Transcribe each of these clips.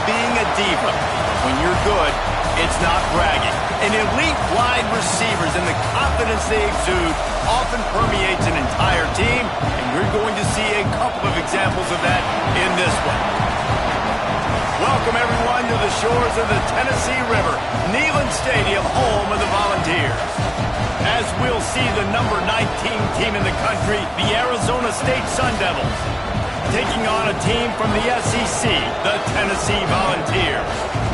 being a diva. When you're good, it's not bragging. And elite wide receivers and the confidence they exude often permeates an entire team, and we're going to see a couple of examples of that in this one. Welcome, everyone, to the shores of the Tennessee River, Neyland Stadium, home of the Volunteers. As we'll see the number 19 team in the country, the Arizona State Sun Devils, taking on a team from the SEC, the Tennessee Volunteers.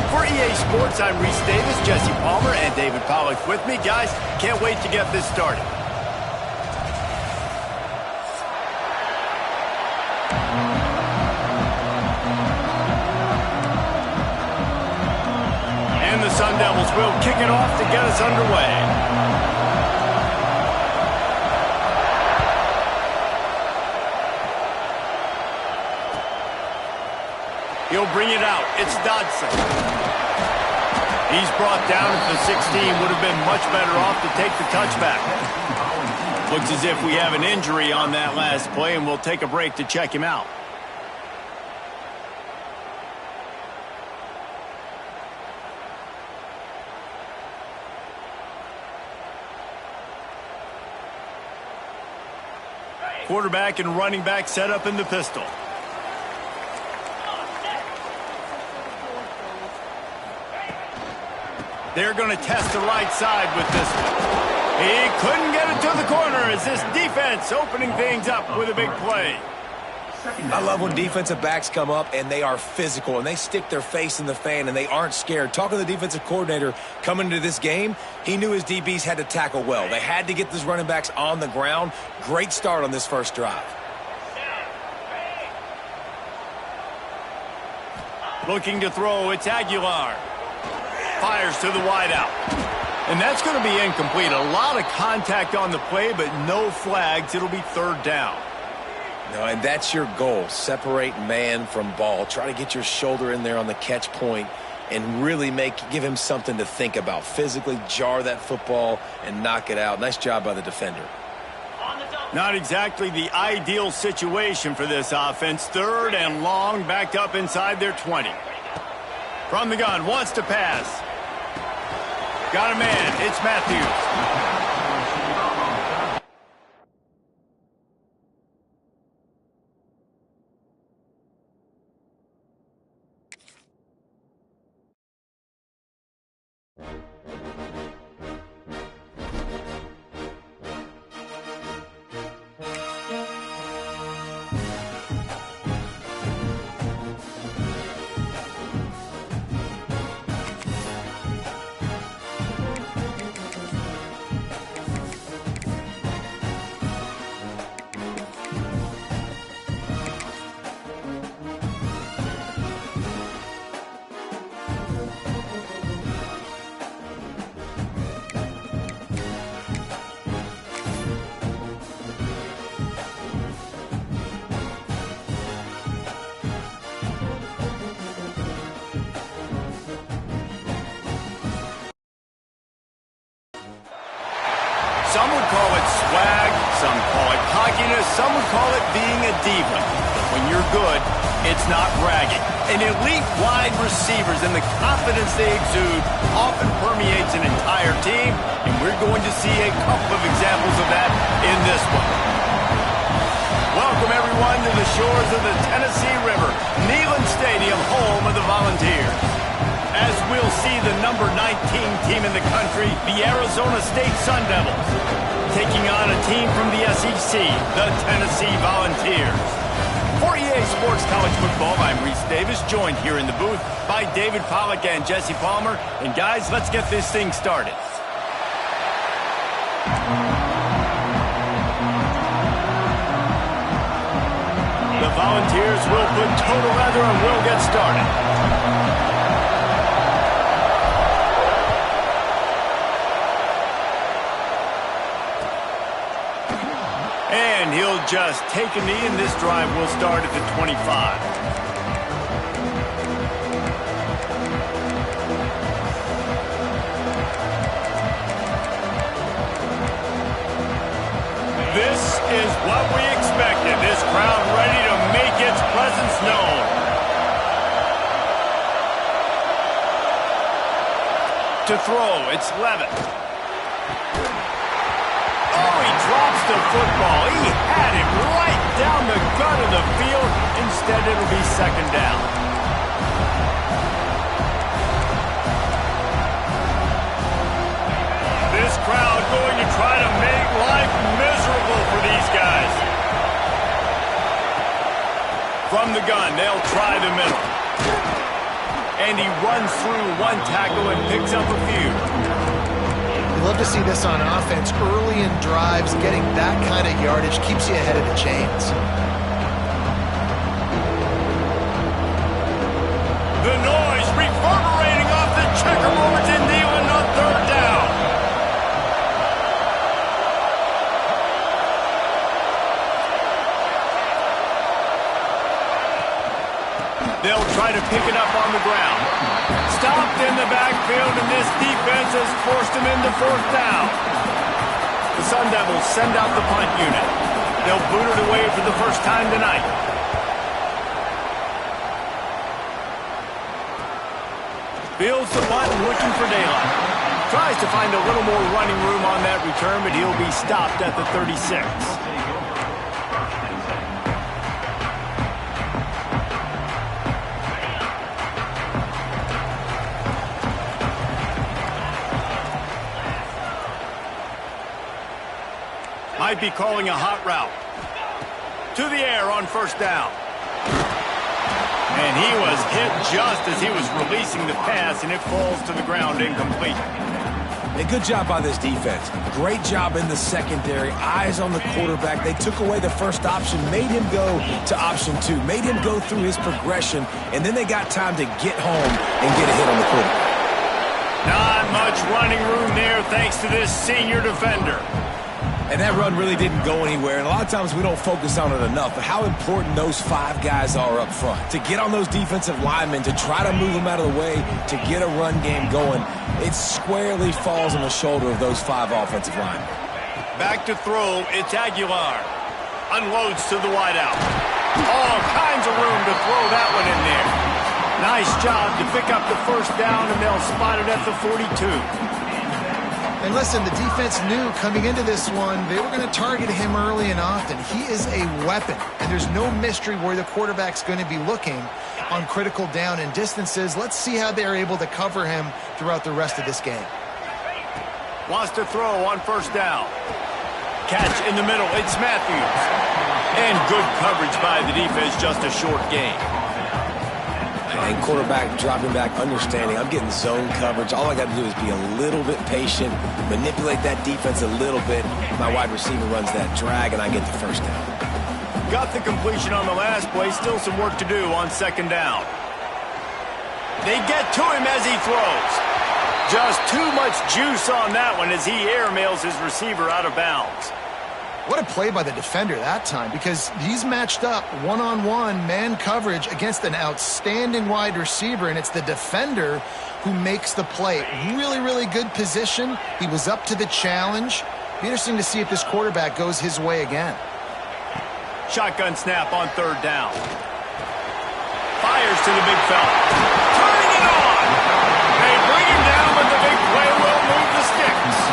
For EA Sports, I'm Reese Davis, Jesse Palmer, and David Pollack with me. Guys, can't wait to get this started. And the Sun Devils will kick it off to get us underway. He'll bring it out. It's Dodson. He's brought down at the 16. Would have been much better off to take the touchback. Looks as if we have an injury on that last play, and we'll take a break to check him out. Quarterback and running back set up in the pistol. They're going to test the right side with this one. He couldn't get it to the corner as this defense opening things up with a big play. I love when defensive backs come up and they are physical and they stick their face in the fan and they aren't scared. Talking to the defensive coordinator coming into this game, he knew his DBs had to tackle well. They had to get these running backs on the ground. Great start on this first drive. Looking to throw, it's Aguilar. Fires to the wideout. And that's going to be incomplete. A lot of contact on the play, but no flags. It'll be third down. No, and that's your goal. Separate man from ball. Try to get your shoulder in there on the catch point and really give him something to think about. Physically jar that football and knock it out. Nice job by the defender. Not exactly the ideal situation for this offense. Third and long, backed up inside their 20. From the gun, wants to pass. Got a man. It's Matthews. Some would call it swag, some call it cockiness, some would call it being a diva. But when you're good, it's not bragging. And elite wide receivers and the confidence they exude often permeates an entire team, and we're going to see a couple of examples of that in this one. Welcome, everyone, to the shores of the Tennessee River, Neyland Stadium, home of the Volunteers. As we'll see the number 19 team in the country, the Arizona State Sun Devils, taking on a team from the SEC, the Tennessee Volunteers. For EA Sports College Football, I'm Reese Davis, joined here in the booth by David Pollack and Jesse Palmer. And guys, let's get this thing started. The Volunteers will put total leather and will get started. And he'll just take a knee, and this drive will start at the 25. This is what we expected. This crowd ready to make its presence known. to throw. It's Levitt. Oh, he drops the football. He had him right down the gut of the field. Instead, it'll be second down. This crowd going to try to make life miserable for these guys. From the gun, they'll try the middle. And he runs through one tackle and picks up a few. You love to see this on offense. Early in drives, getting that kind of yardage keeps you ahead of the chains. The noise reverberating off the checkerboards in Neyland on third down. They'll try to pick it up on the ground. Stopped in the backfield, and this defense has forced him into fourth down. The Sun Devils send out the punt unit. They'll boot it away for the first time tonight. Fields the punt and looking for daylight. Tries to find a little more running room on that return, but he'll be stopped at the 36. Might be calling a hot route. To the air on first down. And he was hit just as he was releasing the pass, and it falls to the ground incomplete. A good job by this defense. Great job in the secondary. Eyes on the quarterback. They took away the first option, made him go to option 2, made him go through his progression, and then they got time to get home and get a hit on the quarterback. Not much running room there thanks to this senior defender. And that run really didn't go anywhere, and a lot of times we don't focus on it enough, but how important those 5 guys are up front. To get on those defensive linemen, to try to move them out of the way, to get a run game going, it squarely falls on the shoulder of those 5 offensive linemen. Back to throw, it's Aguilar. Unloads to the wideout. All kinds of room to throw that one in there. Nice job to pick up the first down, and they'll spot it at the 42. And listen, the defense knew coming into this one, they were going to target him early and often. He is a weapon, and there's no mystery where the quarterback's going to be looking on critical down and distances. Let's see how they're able to cover him throughout the rest of this game. Wants to throw on first down. Catch in the middle, it's Matthews. And good coverage by the defense, just a short gain. And quarterback dropping back, understanding I'm getting zone coverage. All I got to do is be a little bit patient, manipulate that defense a little bit. My wide receiver runs that drag, and I get the first down. Got the completion on the last play. Still some work to do on second down. They get to him as he throws. Just too much juice on that one as he airmails his receiver out of bounds. What a play by the defender that time, because he's matched up one-on-one man coverage against an outstanding wide receiver, and it's the defender who makes the play. Really, really good position. He was up to the challenge. Be interesting to see if this quarterback goes his way again. Shotgun snap on third down. Fires to the big fella. Turning it on! They bring him down, but the big play will move the sticks.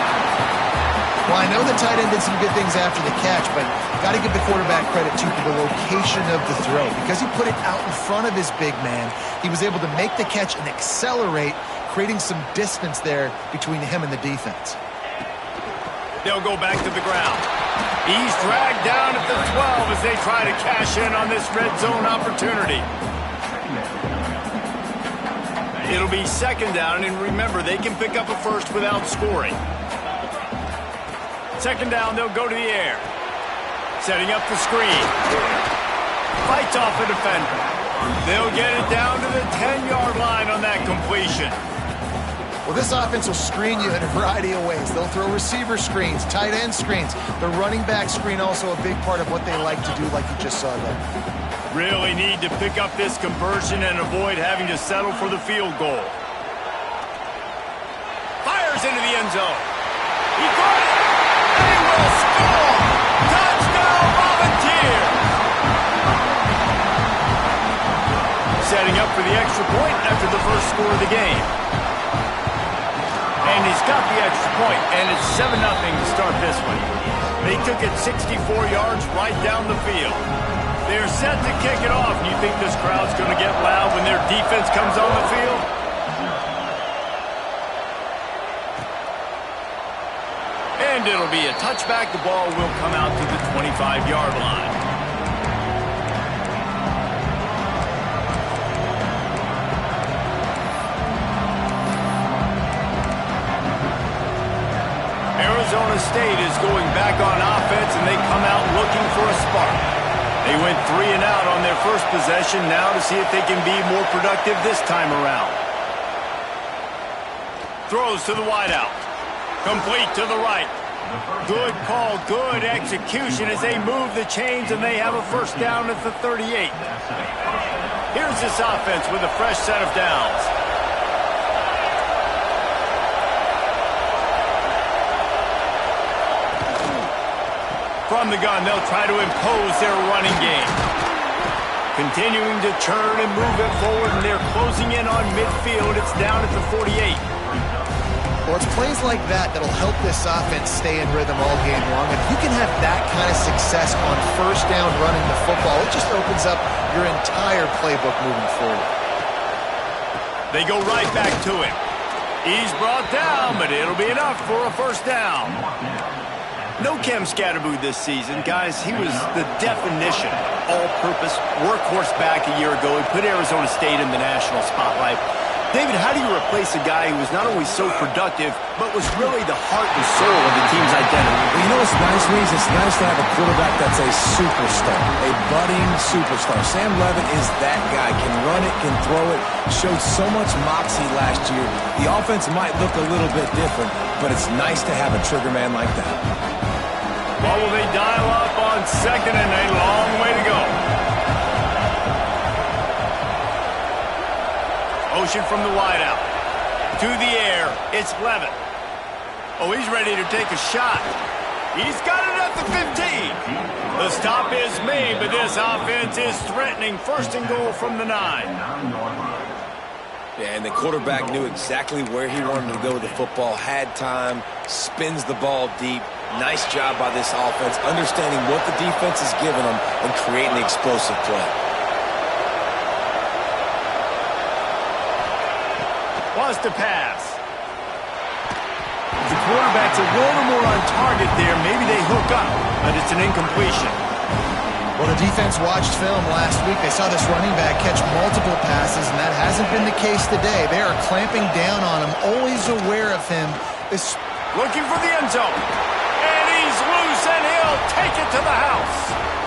Well, I know the tight end did some good things after the catch, but got to give the quarterback credit, too, for the location of the throw. Because he put it out in front of his big man, he was able to make the catch and accelerate, creating some distance there between him and the defense. They'll go back to the ground. He's dragged down at the 12 as they try to cash in on this red zone opportunity. It'll be second down, and remember, they can pick up a first without scoring. Second down, they'll go to the air. Setting up the screen. Fights off a defender. They'll get it down to the 10-yard line on that completion. Well, this offense will screen you in a variety of ways. They'll throw receiver screens, tight end screens. The running back screen also a big part of what they like to do, like you just saw there. Really need to pick up this conversion and avoid having to settle for the field goal. Fires into the end zone. He got it. They will score! Touchdown, Volunteers! Setting up for the extra point after the first score of the game. And he's got the extra point, and it's 7-0 to start this one. They took it 64 yards right down the field. They're set to kick it off. You think this crowd's going to get loud when their defense comes on the field? And it'll be a touchback. The ball will come out to the 25-yard line. Arizona State is going back on offense, and they come out looking for a spark. They went 3 and out on their first possession, now to see if they can be more productive this time around. Throws to the wideout. Complete to the right. Good call, good execution as they move the chains, and they have a first down at the 38. Here's this offense with a fresh set of downs. From the gun, they'll try to impose their running game. Continuing to churn and move it forward, and they're closing in on midfield. It's down at the 48. Well, it's plays like that that'll help this offense stay in rhythm all game long. If you can have that kind of success on first down running the football, it just opens up your entire playbook moving forward. They go right back to him. He's brought down, but it'll be enough for a first down. No Cam Scatterboo this season, guys. He was the definition, all-purpose, workhorse back a year ago. He put Arizona State in the national spotlight. David, how do you replace a guy who was not only so productive, but was really the heart and soul of the team's identity? Well, you know what's nice, Reese? It's nice to have a quarterback that's a superstar, a budding superstar. Sam Levitt is that guy. Can run it, can throw it, showed so much moxie last year. The offense might look a little bit different, but it's nice to have a trigger man like that. What will they dial up on second and a long way to go? Motion from the wideout. To the air, it's Levitt. Oh, he's ready to take a shot. He's got it at the 15. The stop is made, but this offense is threatening. First and goal from the 9. Yeah, and the quarterback knew exactly where he wanted to go with the football, had time, spins the ball deep. Nice job by this offense, understanding what the defense is giving them and creating the explosive play. Wants to pass. The quarterback's a little more on target there. Maybe they hook up, but it's an incompletion. Well, the defense watched film last week. They saw this running back catch multiple passes, and that hasn't been the case today. They are clamping down on him, always aware of him. Looking for the end zone. And he's loose, and he'll take it to the house.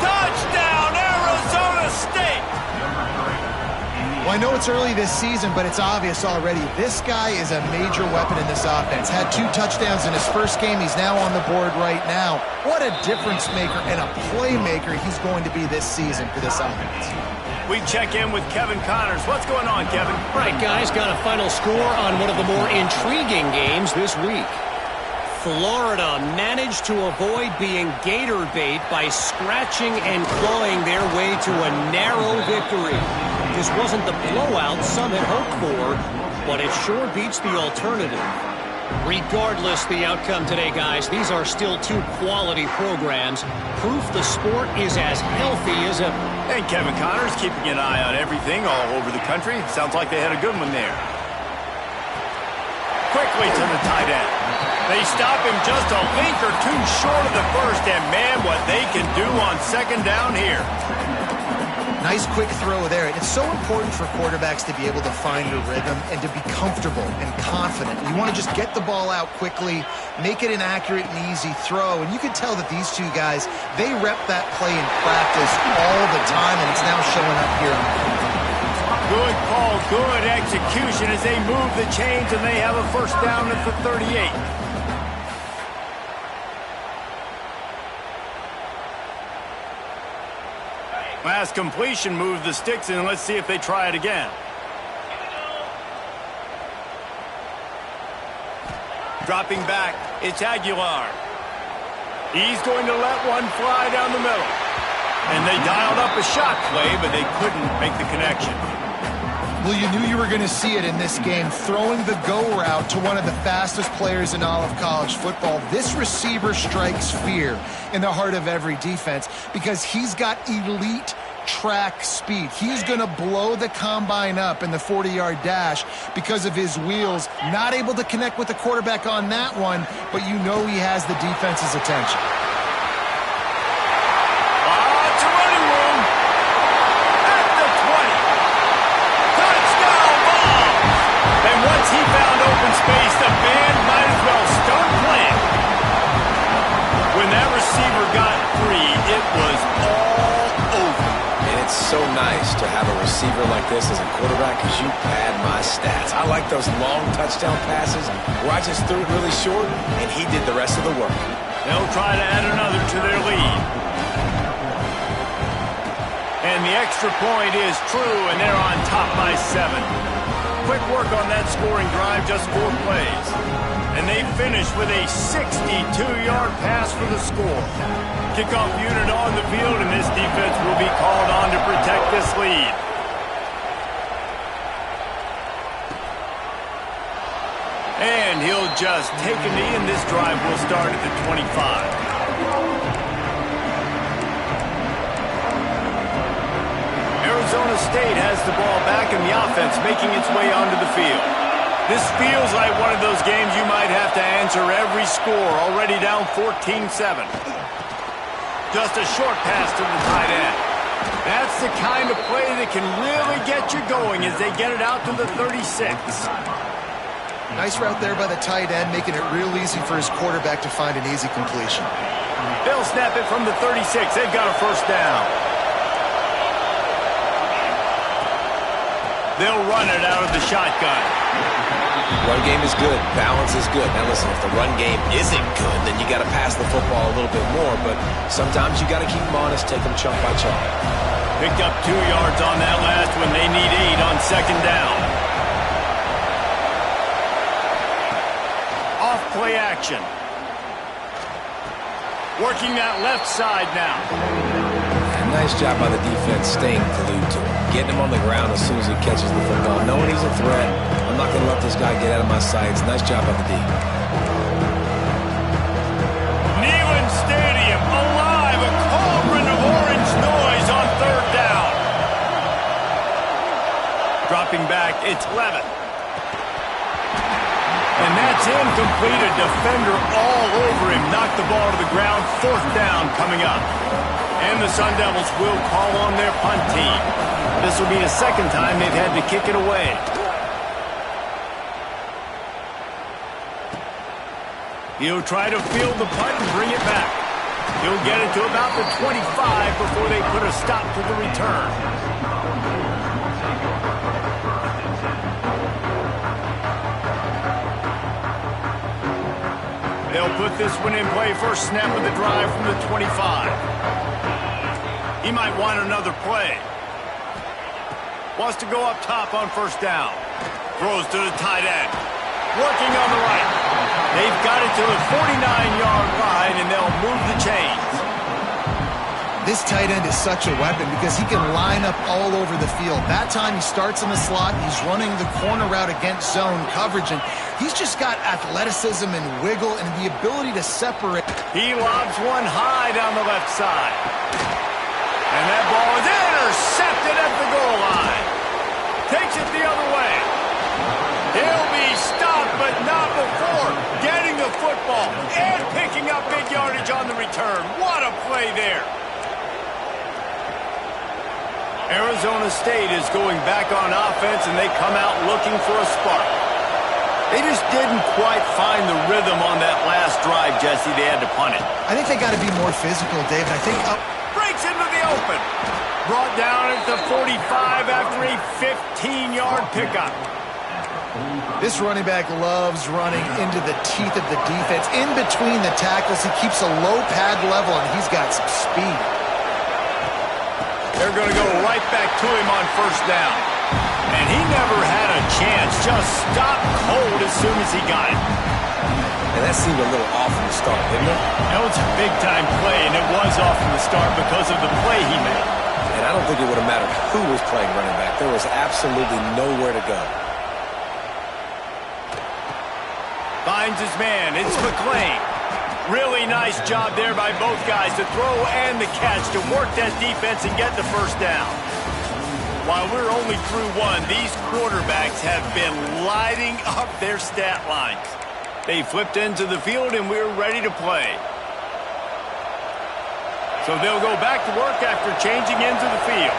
Touchdown, Arizona State! Well, I know it's early this season, but it's obvious already. This guy is a major weapon in this offense. Had 2 touchdowns in his first game. He's now on the board right now. What a difference maker and a playmaker he's going to be this season for this offense. We check in with Kevin Connors. What's going on, Kevin? Right, guys, got a final score on one of the more intriguing games this week. Florida managed to avoid being gator bait by scratching and clawing their way to a narrow victory. This wasn't the blowout some had hoped for, but it sure beats the alternative. Regardless the outcome today, guys, these are still 2 quality programs. Proof the sport is as healthy as ever. And Kevin Connors keeping an eye on everything all over the country. Sounds like they had a good one there. Quickly to the tight end. They stop him just a link or 2 short of the first, and man, what they can do on second down here. Nice quick throw there. It's so important for quarterbacks to be able to find a rhythm and to be comfortable and confident. You want to just get the ball out quickly, make it an accurate and easy throw. And you can tell that these 2 guys, they rep that play in practice all the time, and it's now showing up here on the field. Good call, good execution as they move the chains, and they have a first down at the 38. Last completion moved the sticks, and let's see if they try it again. Dropping back, it's Aguilar. He's going to let one fly down the middle. And they dialed up a shot play, but they couldn't make the connection. Well, you knew you were going to see it in this game. Throwing the go route to one of the fastest players in all of college football. This receiver strikes fear in the heart of every defense because he's got elite track speed. He's going to blow the combine up in the 40-yard dash because of his wheels. Not able to connect with the quarterback on that one, but you know he has the defense's attention. It's a running room at the 20. Touchdown ball! And once he found open space, the band might as well start playing. When that receiver got free, it was all over. And it's so nice to have a receiver like this as a quarterback because you pad my stats. I like those long touchdown passes where I just threw it really short and he did the rest of the work. They'll try to add another to their lead. And the extra point is true, and they're on top by 7. Quick work on that scoring drive, just 4 plays. And they finish with a 62-yard pass for the score. Kickoff unit on the field, and this defense will be called on to protect this lead. And he'll just take a knee, and this drive will start at the 25. Arizona State has the ball back, and the offense making its way onto the field. This feels like one of those games you might have to answer every score, already down 14-7. Just a short pass to the tight end. That's the kind of play that can really get you going as they get it out to the 36. Nice route there by the tight end, making it real easy for his quarterback to find an easy completion. They'll snap it from the 36. They've got a first down. They'll run it out of the shotgun. Run game is good. Balance is good. Now listen, if the run game isn't good, then you got to pass the football a little bit more. But sometimes you got to keep them honest, take them chunk by chunk. Picked up 2 yards on that last one. They need 8 on second down. Off play action. Working that left side now. Nice job by the defense staying glued to him. Getting him on the ground as soon as he catches the football. Knowing he's a threat. I'm not going to let this guy get out of my sights. Nice job by the D. Neyland Stadium alive. A cauldron of orange noise on third down. Dropping back, it's Levitt. And that's incomplete. A defender all over him. Knocked the ball to the ground. Fourth down coming up. And the Sun Devils will call on their punt team. This will be the second time they've had to kick it away. He'll try to field the punt and bring it back. He'll get it to about the 25 before they put a stop to the return. They'll put this one in play. First snap of the drive from the 25. He might want another play. Wants to go up top on first down. Throws to the tight end. Working on the right. They've got it to the 49-yard line, and they'll move the chains. This tight end is such a weapon because he can line up all over the field. That time he starts in the slot. He's running the corner route against zone coverage, and he's just got athleticism and wiggle and the ability to separate. He lobs one high down the left side. And that ball is intercepted at the goal line. Takes it the other way. He'll be stopped, but not before getting the football and picking up big yardage on the return. What a play there. Arizona State is going back on offense, and they come out looking for a spark. They just didn't quite find the rhythm on that last drive, Jesse. They had to punt it. I think they got to be more physical, David. I think breaks into the open. Brought down at the 45 after a 15-yard pickup. This running back loves running into the teeth of the defense. In between the tackles, he keeps a low pad level, and he's got some speed. They're going to go right back to him on first down. And he never had a chance. Just stopped cold as soon as he got it. And that seemed a little off from the start, didn't it? That was a big-time play, and it was off from the start because of the play he made. And And I don't think it would have mattered who was playing running back. There was absolutely nowhere to go. Finds his man. It's McClain. Really nice job there by both guys to throw and the catch to work that defense and get the first down. While we're only through one, these quarterbacks have been lighting up their stat lines. They flipped into the field and we're ready to play. So they'll go back to work after changing into the field.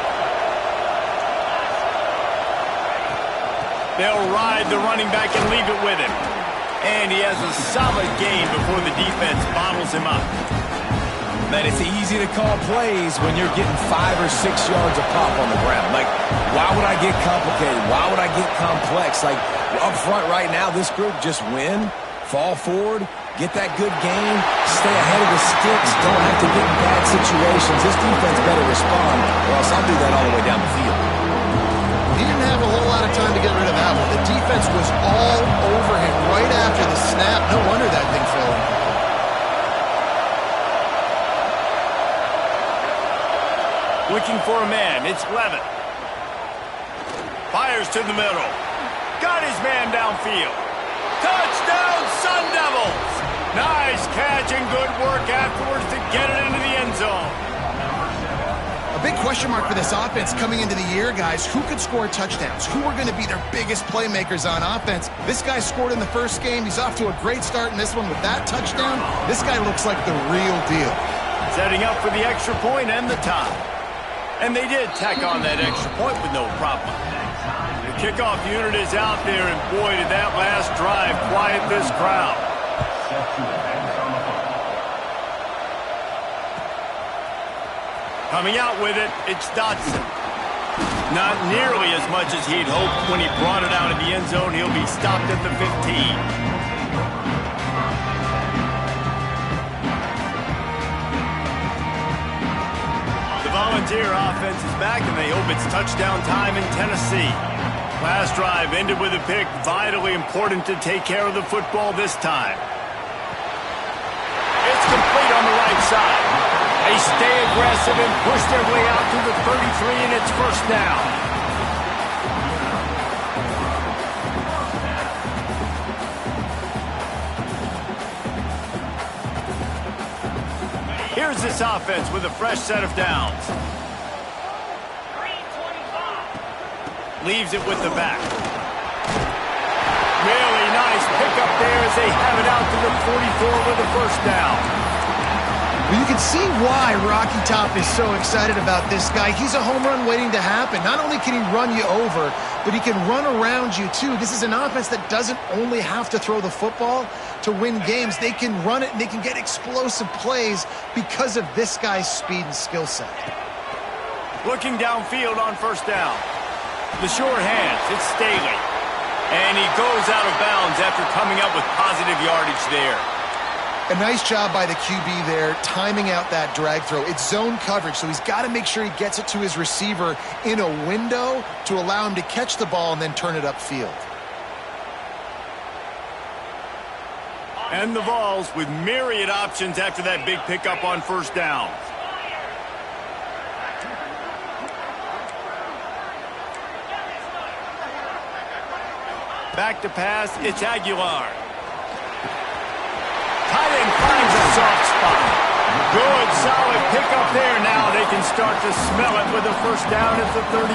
They'll ride the running back and leave it with him. And he has a solid game before the defense bottles him up. Man, it's easy to call plays when you're getting 5 or 6 yards of pop on the ground. Like, why would I get complicated? Why would I get complex? Like, up front right now, this group just win, fall forward, get that good game, stay ahead of the sticks, don't have to get in bad situations. This defense better respond, or else I'll do that all the way down the field. He didn't have a whole lot of time to get rid of that one. The defense was all over him right after the snap. No wonder that thing fell in. Looking for a man. It's Levitt. Fires to the middle. Got his man downfield. Touchdown, Sun Devils! Nice catch and good work afterwards to get it into the end zone. A big question mark for this offense coming into the year, guys. Who could score touchdowns? Who are going to be their biggest playmakers on offense? This guy scored in the first game. He's off to a great start in this one with that touchdown. This guy looks like the real deal. Setting up for the extra point and the tie. And they did tack on that extra point with no problem. The kickoff unit is out there, and boy, did that last drive quiet this crowd. Coming out with it, it's Dotson. Not nearly as much as he'd hoped when he brought it out of the end zone. He'll be stopped at the 15. Volunteer offense is back, and they hope it's touchdown time in Tennessee. Last drive ended with a pick. Vitally important to take care of the football this time. It's complete on the right side. They stay aggressive and push their way out to the 33, and it's first down. Here's this offense with a fresh set of downs. Leaves it with the back. Really nice pickup there as they have it out to the 44 with a first down. Well, you can see why Rocky Top is so excited about this guy. He's a home run waiting to happen. Not only can he run you over, but he can run around you too. This is an offense that doesn't only have to throw the football to win games. They can run it and they can get explosive plays because of this guy's speed and skill set. Looking downfield on first down. The short hands, it's Staley. And he goes out of bounds after coming up with positive yardage there. A nice job by the QB there, timing out that drag throw. It's zone coverage, so he's got to make sure he gets it to his receiver in a window to allow him to catch the ball and then turn it upfield. And the Vols with myriad options after that big pickup on first down. Back to pass, it's Aguilar. Tight end finds a soft spot. Good, solid pickup there. Now they can start to smell it with a first down at the 31.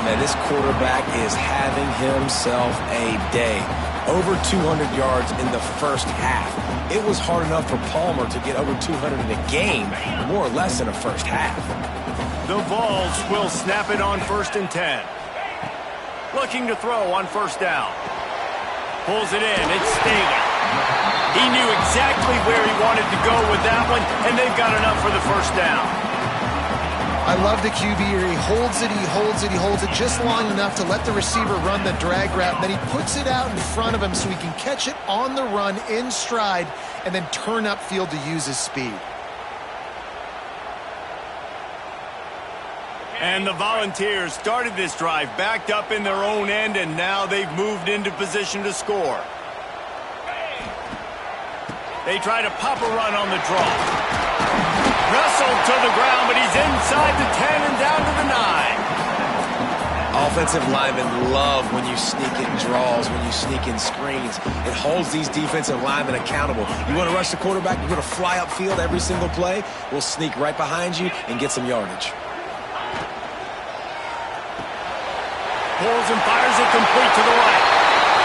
Man, this quarterback is having himself a day. Over 200 yards in the first half. It was hard enough for Palmer to get over 200 in a game, more or less in a first half. The Vols will snap it on 1st and 10. Looking to throw on first down. Pulls it in. It's Staley. He knew exactly where he wanted to go with that one, and they've got enough for the first down. I love the QB here. He holds it, he holds it, he holds it just long enough to let the receiver run the drag route. Then he puts it out in front of him so he can catch it on the run in stride and then turn upfield to use his speed. And the Volunteers started this drive backed up in their own end, and now they've moved into position to score. They try to pop a run on the draw. Wrestled to the ground, but he's inside the 10 and down to the 9. Offensive linemen love when you sneak in draws, when you sneak in screens. It holds these defensive linemen accountable. You want to rush the quarterback, you're going to fly upfield every single play. We'll sneak right behind you and get some yardage. Pulls and fires it complete to the right.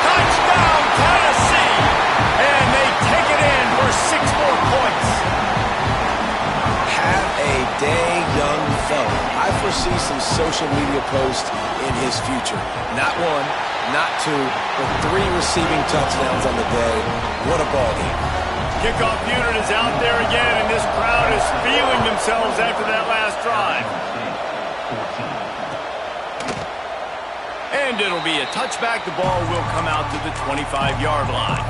Touchdown, Tennessee! And they take it in for 6 more points. Have a day, young fella. I foresee some social media posts in his future. Not 1, not 2, but 3 receiving touchdowns on the day. What a ball game. Kickoff unit is out there again, and this crowd is feeling themselves after that last drive. And it'll be a touchback. The ball will come out to the 25-yard line.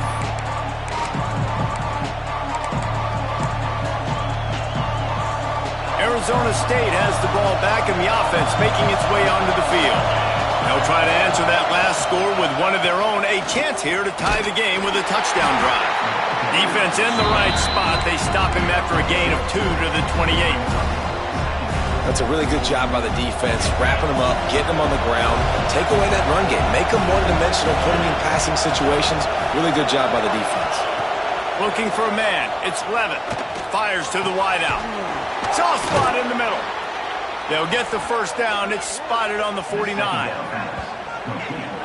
Arizona State has the ball back in the offense, making its way onto the field. They'll try to answer that last score with one of their own. A chance here to tie the game with a touchdown drive. Defense in the right spot. They stop him after a gain of 2 to the 28. That's a really good job by the defense, wrapping them up, getting them on the ground. Take away that run game. Make them one-dimensional, put them in passing situations. Really good job by the defense. Looking for a man. It's Levitt. Fires to the wideout. Soft spot in the middle. They'll get the first down. It's spotted on the 49.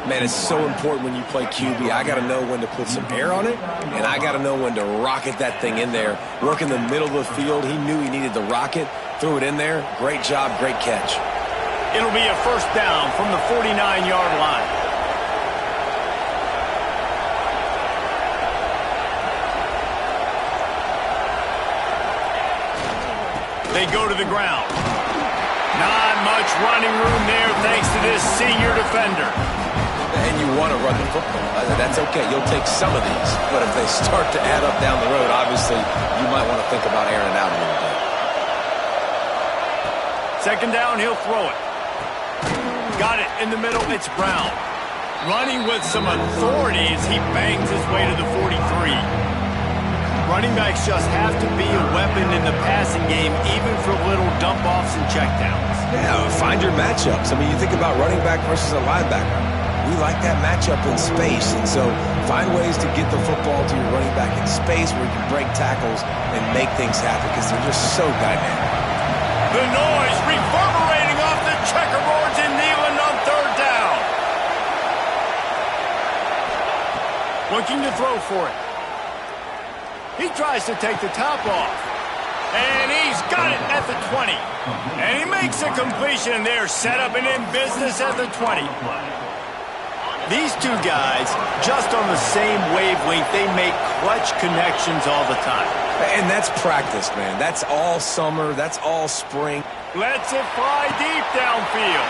Man, it's so important when you play QB. I got to know when to put some air on it, and I got to know when to rocket that thing in there. Work in the middle of the field. He knew he needed the rocket. Threw it in there. Great job, great catch. It'll be a first down from the 49-yard line. They go to the ground. Not much running room there thanks to this senior defender. And you want to run the football. That's okay. You'll take some of these. But if they start to add up down the road, obviously, you might want to think about airing it out a little bit. Second down, he'll throw it. Got it in the middle. It's Brown. Running with some authority as he bangs his way to the 43. Running backs just have to be a weapon in the passing game, even for little dump-offs and checkdowns. Yeah, find your matchups. I mean, you think about running back versus a linebacker. We like that matchup in space, and so find ways to get the football to your running back in space where you can break tackles and make things happen because they're just so dynamic. The noise reverberating off the checkerboards in Neyland on third down. Looking to throw for it. He tries to take the top off. And he's got it at the 20. And he makes a completion there, set up and in business at the 20. These two guys, just on the same wavelength, they make clutch connections all the time. And that's practice, man. That's all summer. That's all spring. Lets it fly deep downfield.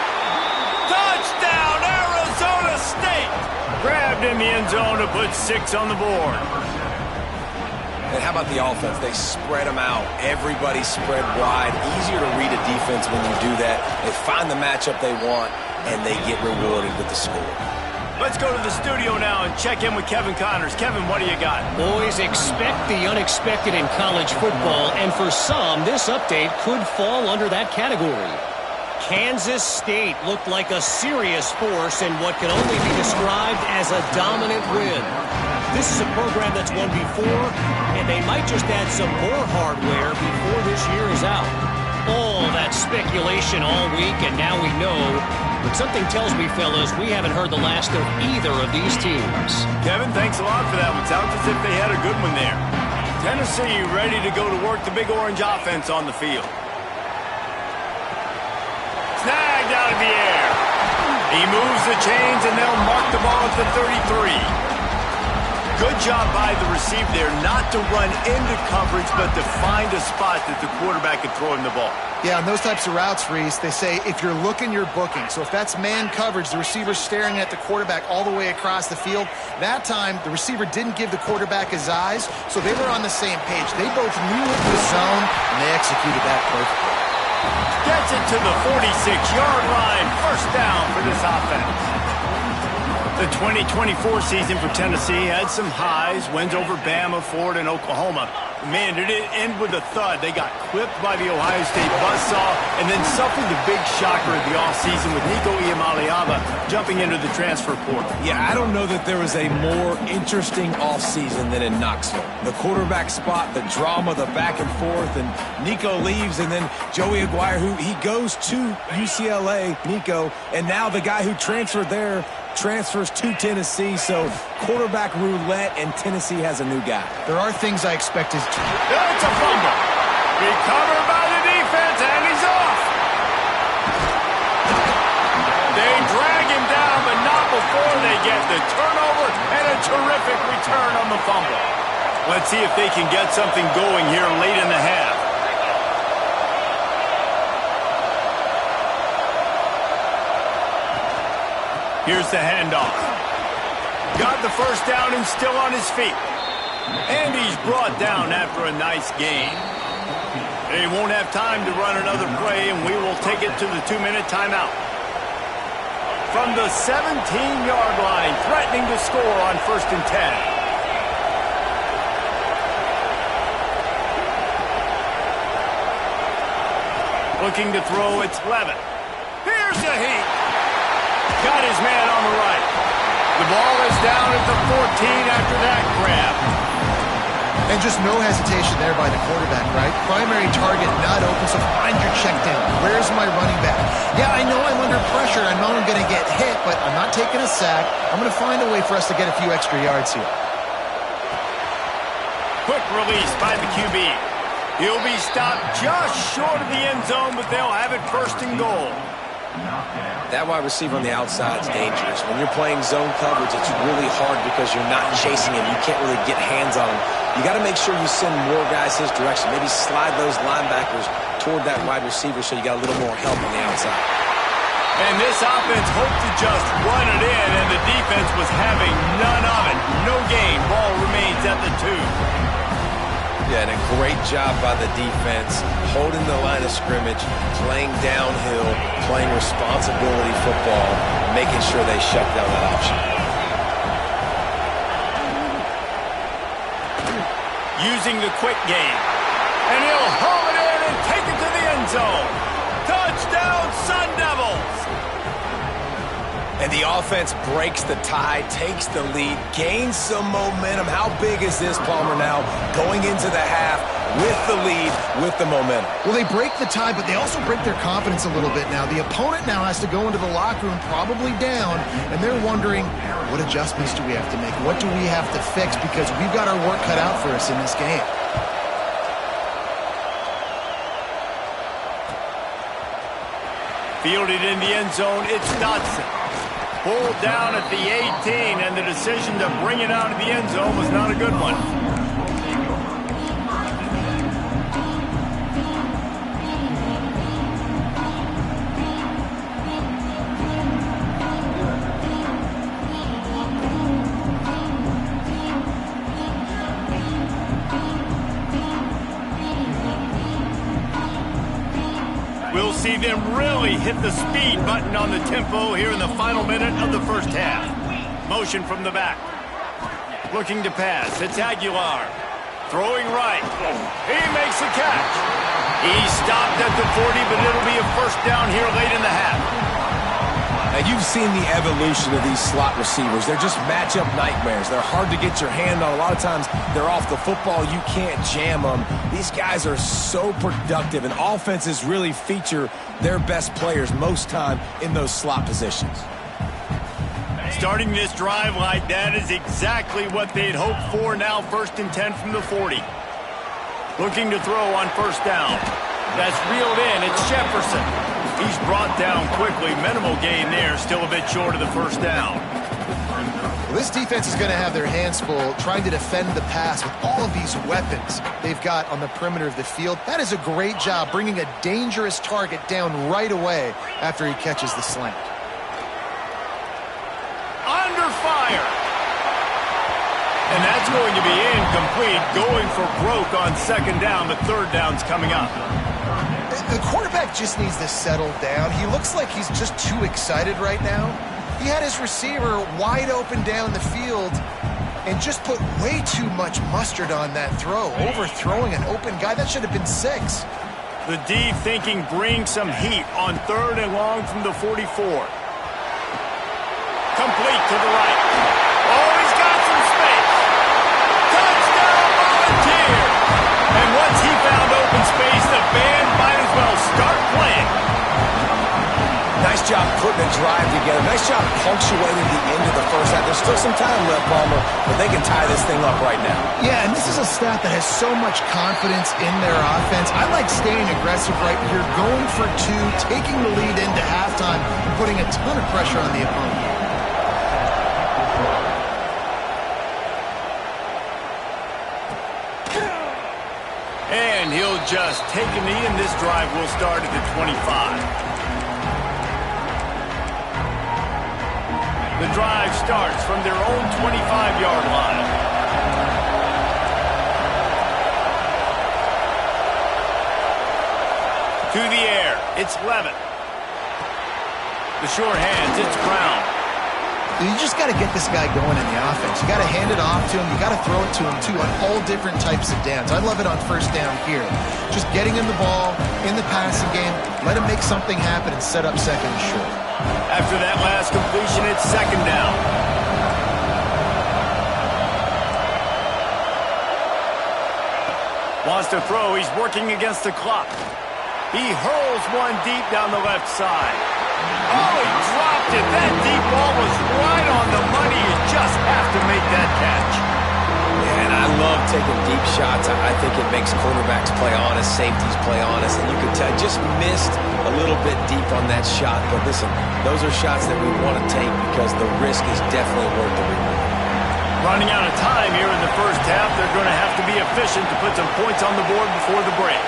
Touchdown, Arizona State! Grabbed in the end zone to put 6 on the board. And how about the offense? They spread them out. Everybody spread wide. Easier to read a defense when you do that. They find the matchup they want, and they get rewarded with the score. Let's go to the studio now and check in with Kevin Connors. Kevin, what do you got? Boys, expect the unexpected in college football, and for some, this update could fall under that category. Kansas State looked like a serious force in what can only be described as a dominant win. This is a program that's won before, and they might just add some more hardware before this year is out. All that speculation all week, and now we know. But something tells me, fellas, we haven't heard the last of either of these teams. Kevin, thanks a lot for that one. Sounds as if they had a good one there. Tennessee ready to go to work the Big Orange offense on the field. Snagged out of the air. He moves the chains, and they'll mark the ball at the 33. Good job by the receiver there not to run into coverage, but to find a spot that the quarterback could throw him the ball. Yeah, on those types of routes, Reese, they say if you're looking, you're booking. So if that's man coverage, the receiver's staring at the quarterback all the way across the field. That time, the receiver didn't give the quarterback his eyes, so they were on the same page. They both knew it was zone, and they executed that perfectly. Gets it to the 46-yard line. First down for this offense. The 2024 season for Tennessee had some highs, wins over Bama, Florida, and Oklahoma. Man, did it end with a thud. They got clipped by the Ohio State buzzsaw and then suffered the big shocker of the offseason with Nico Iamaleava jumping into the transfer portal. Yeah, I don't know that there was a more interesting offseason than in Knoxville. The quarterback spot, the drama, the back and forth, and Nico leaves, and then Joey Aguirre, who he goes to UCLA, Nico, and now the guy who transferred there transfers to Tennessee, so quarterback roulette, and Tennessee has a new guy. There are things I expect is... It's a fumble. Recovered by the defense, and he's off. They drag him down, but not before they get the turnover and a terrific return on the fumble. Let's see if they can get something going here late in the half. Here's the handoff. Got the first down and still on his feet. And he's brought down after a nice gain. They won't have time to run another play, and we will take it to the 2-minute timeout. From the 17-yard line, threatening to score on 1st and 10. Looking to throw, it's Levitt. Here's the heat. Got his man on the right. The ball is down at the 14 after that grab. And just no hesitation there by the quarterback, right? Primary target not open, so find your check down. Where's my running back? Yeah, I know I'm under pressure. I know I'm going to get hit, but I'm not taking a sack. I'm going to find a way for us to get a few extra yards here. Quick release by the QB. He'll be stopped just short of the end zone, but they'll have it 1st and goal. That wide receiver on the outside is dangerous. When you're playing zone coverage, it's really hard because you're not chasing him. You can't really get hands on him. You got to make sure you send more guys his direction. Maybe slide those linebackers toward that wide receiver so you got a little more help on the outside. And this offense hoped to just run it in, and the defense was having none of it. No gain. Ball remains at the 2. Yeah, and a great job by the defense, holding the line of scrimmage, playing downhill, playing responsibility football, making sure they shut down that option. Using the quick game. And he'll haul it in and take it to the end zone. Touchdown, Sun Devils! And the offense breaks the tie, takes the lead, gains some momentum. How big is this, Palmer, now going into the half with the lead, with the momentum? Well, they break the tie, but they also break their confidence a little bit now. The opponent now has to go into the locker room probably down, and they're wondering, what adjustments do we have to make? What do we have to fix? Because we've got our work cut out for us in this game. Fielded in the end zone, it's Dotson. Pulled down at the 18, and the decision to bring it out of the end zone was not a good one. We'll see them really hit the speed button on the tempo here in the final minute of the 1st half. Motion from the back. Looking to pass. It's Aguilar. Throwing right. He makes the catch. He stopped at the 40, but it'll be a 1st down here late in the half. Now, you've seen the evolution of these slot receivers. They're just matchup nightmares. They're hard to get your hand on. A lot of times, they're off the football. You can't jam them. These guys are so productive, and offenses really feature their best players most time in those slot positions. Starting this drive like that is exactly what they'd hoped for. Now 1st and 10 from the 40. Looking to throw on 1st down. That's reeled in. It's Jefferson. He's brought down quickly. Minimal gain there. Still a bit short of the 1st down. Well, this defense is going to have their hands full trying to defend the pass with all of these weapons they've got on the perimeter of the field. That is a great job bringing a dangerous target down right away after he catches the slant. Under fire. And that's going to be incomplete. Going for broke on 2nd down, but 3rd down's coming up. The quarterback just needs to settle down. He looks like he's just too excited right now. He had his receiver wide open down the field, and just put way too much mustard on that throw, overthrowing an open guy. That should have been 6. The D thinking brings some heat on 3rd and long from the 44. Complete to the right. Oh, he's got some space. Touchdown, Volunteer! And once he found open space, the band might as well start playing. Nice job putting a drive together. Nice job punctuating the end of the first half. There's still some time left, Palmer, but they can tie this thing up right now. Yeah, and this is a staff that has so much confidence in their offense. I like staying aggressive right here, going for 2, taking the lead into halftime, and putting a ton of pressure on the opponent. And he'll just take a knee, and this drive will start at the 25. The drive starts from their own 25-yard line. To the air, it's Levitt. The short hands, it's Brown. You just got to get this guy going in the offense. You got to hand it off to him. You got to throw it to him, too, on all different types of downs. I love it on 1st down here. Just getting him the ball in the passing game, let him make something happen and set up 2nd and short. After that last completion, it's 2nd down. Wants to throw. He's working against the clock. He hurls one deep down the left side. Oh, he dropped it. That deep ball was right on the money. You just have to make that catch. And I love taking deep shots. I think it makes quarterbacks play honest, safeties play honest, and you can tell just missed a little bit deep on that shot. But listen, those are shots that we want to take because the risk is definitely worth the reward. Running out of time here in the first half, they're going to have to be efficient to put some points on the board before the break.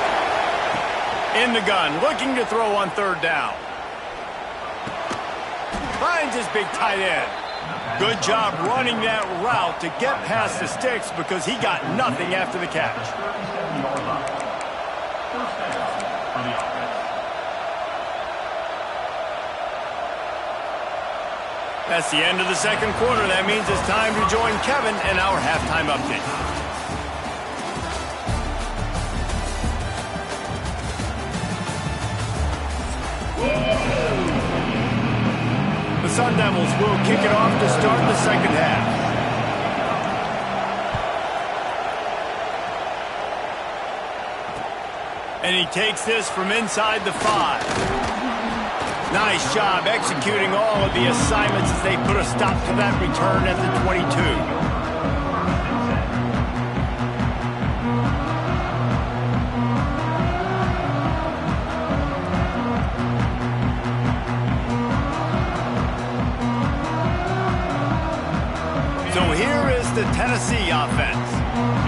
In the gun, looking to throw on 3rd down. Finds his big tight end. Good job running that route to get past the sticks because he got nothing after the catch. That's the end of the 2nd quarter. That means it's time to join Kevin in our halftime update. The Sun Devils will kick it off to start the 2nd half. And he takes this from inside the 5. Nice job executing all of the assignments as they put a stop to that return at the 22. So here is the Tennessee offense.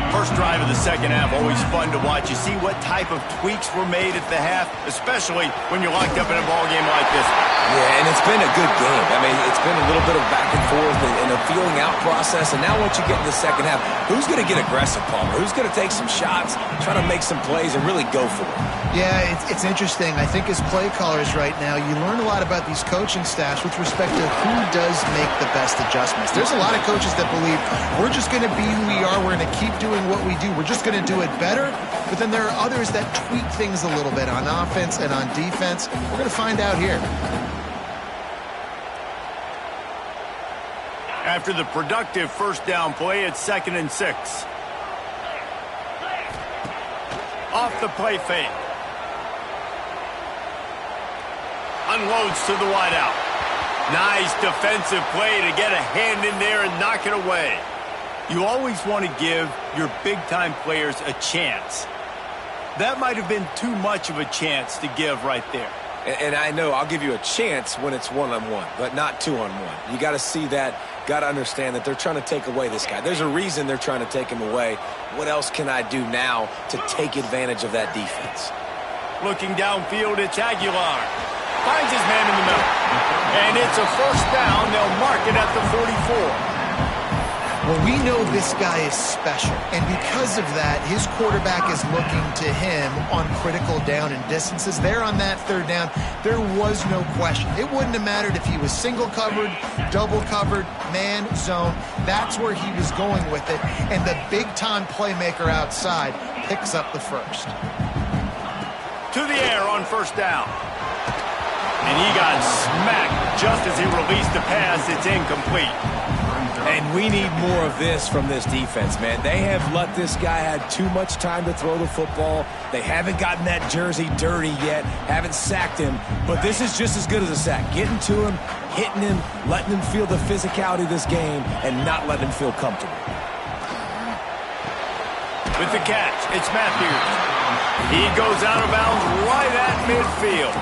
First drive of the 2nd half, always fun to watch. You see what type of tweaks were made at the half, especially when you're locked up in a ball game like this one. Yeah, and it's been a good game. I mean, it's been a little bit of back and forth and a feeling out process. And now once you get in the 2nd half, who's going to get aggressive, Palmer? Who's going to take some shots, try to make some plays, and really go for it? Yeah, it's interesting. I think as play callers right now, you learn a lot about these coaching staffs with respect to who does make the best adjustments. There's a lot of coaches that believe we're just going to be who we are. We're going to keep doing what we do. We're just going to do it better. But then there are others that tweak things a little bit on offense and on defense. We're going to find out here. After the productive 1st down play, it's 2nd and 6. Off the play fake. Unloads to the wideout. Nice defensive play to get a hand in there and knock it away. You always want to give your big-time players a chance. That might have been too much of a chance to give right there. And I know I'll give you a chance when it's one-on-one, but not two-on-one. You got to see that, got to understand that they're trying to take away this guy. There's a reason they're trying to take him away. What else can I do now to take advantage of that defense? Looking downfield, it's Aguilar. Finds his man in the middle. And it's a 1st down. They'll mark it at the 44. Well, we know this guy is special, and because of that, his quarterback is looking to him on critical down and distances. There on that third down, there was no question. It wouldn't have mattered if he was single covered, double covered, man, zone. That's where he was going with it, and the big-time playmaker outside picks up the first. To the air on first down. And he got smacked just as he released the pass. It's incomplete. And we need more of this from this defense, man. They have let this guy have too much time to throw the football. They haven't gotten that jersey dirty yet, haven't sacked him. But this is just as good as a sack. Getting to him, hitting him, letting him feel the physicality of this game, and not letting him feel comfortable. With the catch, it's Matthews. He goes out of bounds right at midfield.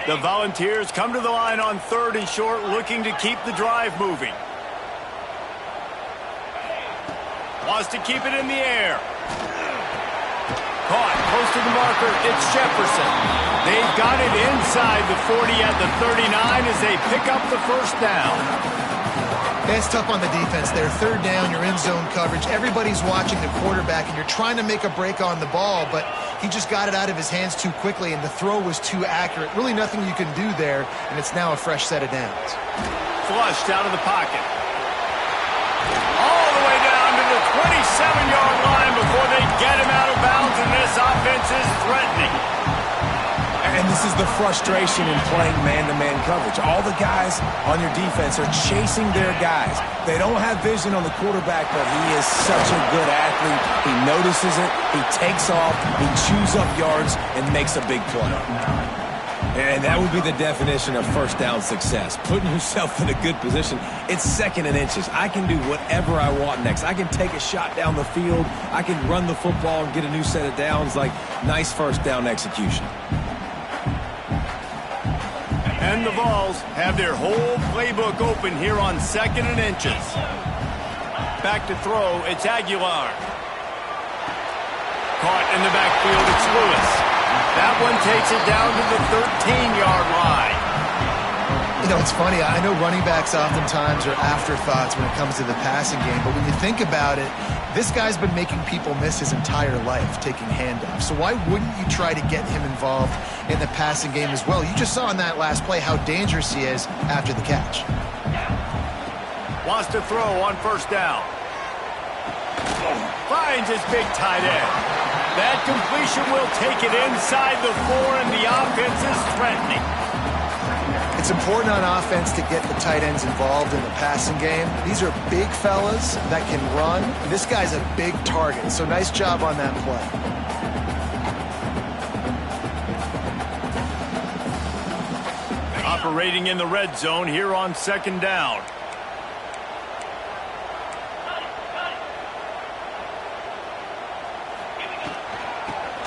The Volunteers come to the line on 3rd and short, looking to keep the drive moving. Wants to keep it in the air. Caught close to the marker. It's Jefferson. They've got it inside the 40 at the 39 as they pick up the first down. It's tough on the defense there. 3rd down, you're in zone coverage. Everybody's watching the quarterback, and you're trying to make a break on the ball, but he just got it out of his hands too quickly, and the throw was too accurate. Really nothing you can do there, and it's now a fresh set of downs. Flushed out of the pocket. All the way down to the 27-yard line before they get him out of bounds, and this offense is threatening. And this is the frustration in playing man-to-man coverage. All the guys on your defense are chasing their guys. They don't have vision on the quarterback, but he is such a good athlete. He notices it, he takes off, he chews up yards, and makes a big play. And that would be the definition of first down success. Putting yourself in a good position. It's 2nd and inches. I can do whatever I want next. I can take a shot down the field. I can run the football and get a new set of downs. Like, nice first down execution. And the Vols have their whole playbook open here on 2nd and inches. Back to throw, it's Aguilar. Caught in the backfield, it's Lewis. That one takes it down to the 13-yard line. You know, it's funny. I know running backs oftentimes are afterthoughts when it comes to the passing game, but when you think about it, this guy's been making people miss his entire life taking handoffs. So why wouldn't you try to get him involved in the passing game as well? You just saw in that last play how dangerous he is after the catch. Wants to throw on first down. Finds his big tight end. That completion will take it inside the 4, and the offense is threatening. It's important on offense to get the tight ends involved in the passing game. These are big fellas that can run. This guy's a big target, so nice job on that play. Operating in the red zone here on 2nd down.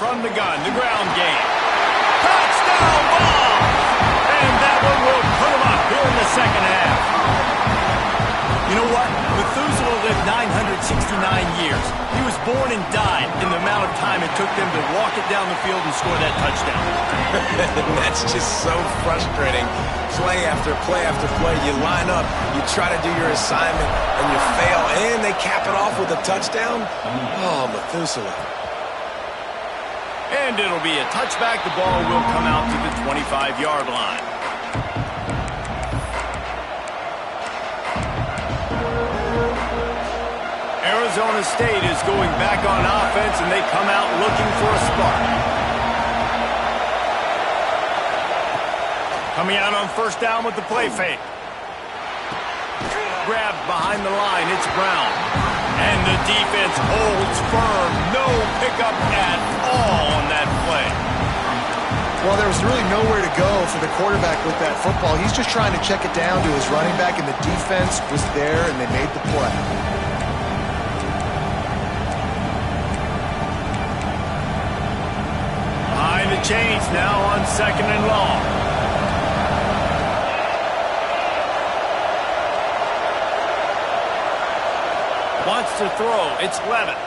From the gun, the ground game. Touchdown ball! And that one will put him up here in the 2nd half. You know what? Methuselah lived 969 years. He was born and died in the amount of time it took them to walk it down the field and score that touchdown. That's just so frustrating. Play after play after play. You line up, you try to do your assignment, and you fail, and they cap it off with a touchdown? Oh, Methuselah. And it'll be a touchback. The ball will come out to the 25-yard line. Arizona State is going back on offense, and they come out looking for a spark. Coming out on first down with the play fake. Grabbed behind the line, it's Brown. And the defense holds firm. No pickup at all on that play. Well, there was really nowhere to go for the quarterback with that football. He's just trying to check it down to his running back, and the defense was there, and they made the play. Behind the chains now on 2nd and long. to throw. It's Levitt.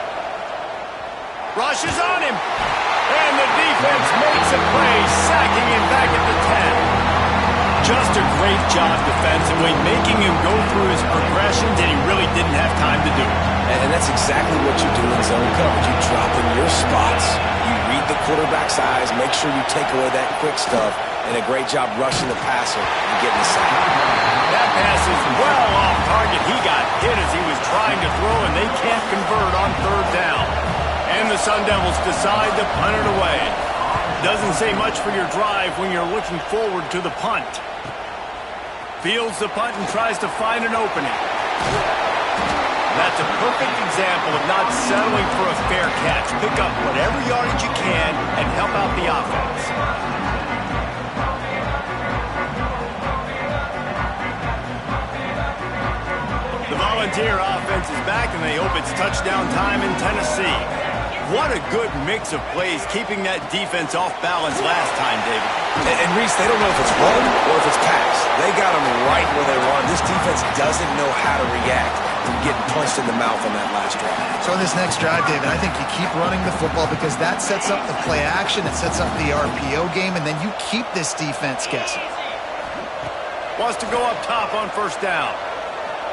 Rushes on him. And the defense makes a play, sacking him back at the 10. Just a great job defensively, making him go through his progressions, and he really didn't have time to do it. And that's exactly what you do in zone coverage. You drop in your spots, you read the quarterback's eyes, make sure you take away that quick stuff, and a great job rushing the passer and getting the sack. That pass is well off target. He got hit as he was trying to throw, and they can't convert on third down. And the Sun Devils decide to punt it away. Doesn't say much for your drive when you're looking forward to the punt. Fields the punt and tries to find an opening. That's a perfect example of not settling for a fair catch. Pick up whatever yardage you can and help out the offense. The Volunteer offense is back, and they hope it's touchdown time in Tennessee. What a good mix of plays, keeping that defense off balance last time, David. And Reese, they don't know if it's run or if it's pass. They got them right where they want. This defense doesn't know how to react from getting punched in the mouth on that last drive. So in this next drive, David, I think you keep running the football because that sets up the play action, it sets up the RPO game, and then you keep this defense guessing. Wants to go up top on first down.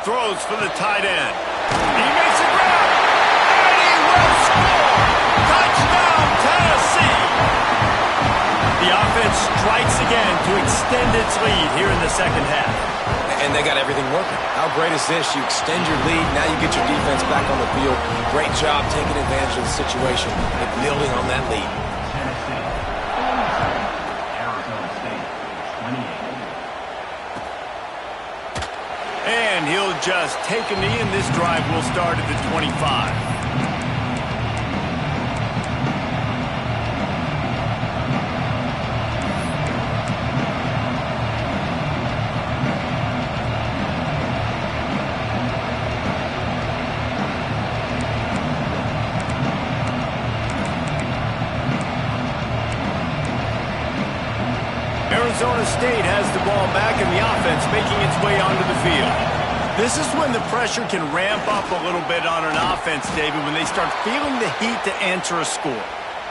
Throws for the tight end. He makes a grab, and he will score! Touchdown, Tennessee! The offense strikes again to extend its lead here in the second half. And they got everything working. How great is this? You extend your lead, now you get your defense back on the field. Great job taking advantage of the situation and building on that lead. And he'll just take a knee, and this drive will start at the 25. Arizona State has the ball back, and the offense making its way onto the field. This is when the pressure can ramp up a little bit on an offense, David, when they start feeling the heat to answer a score.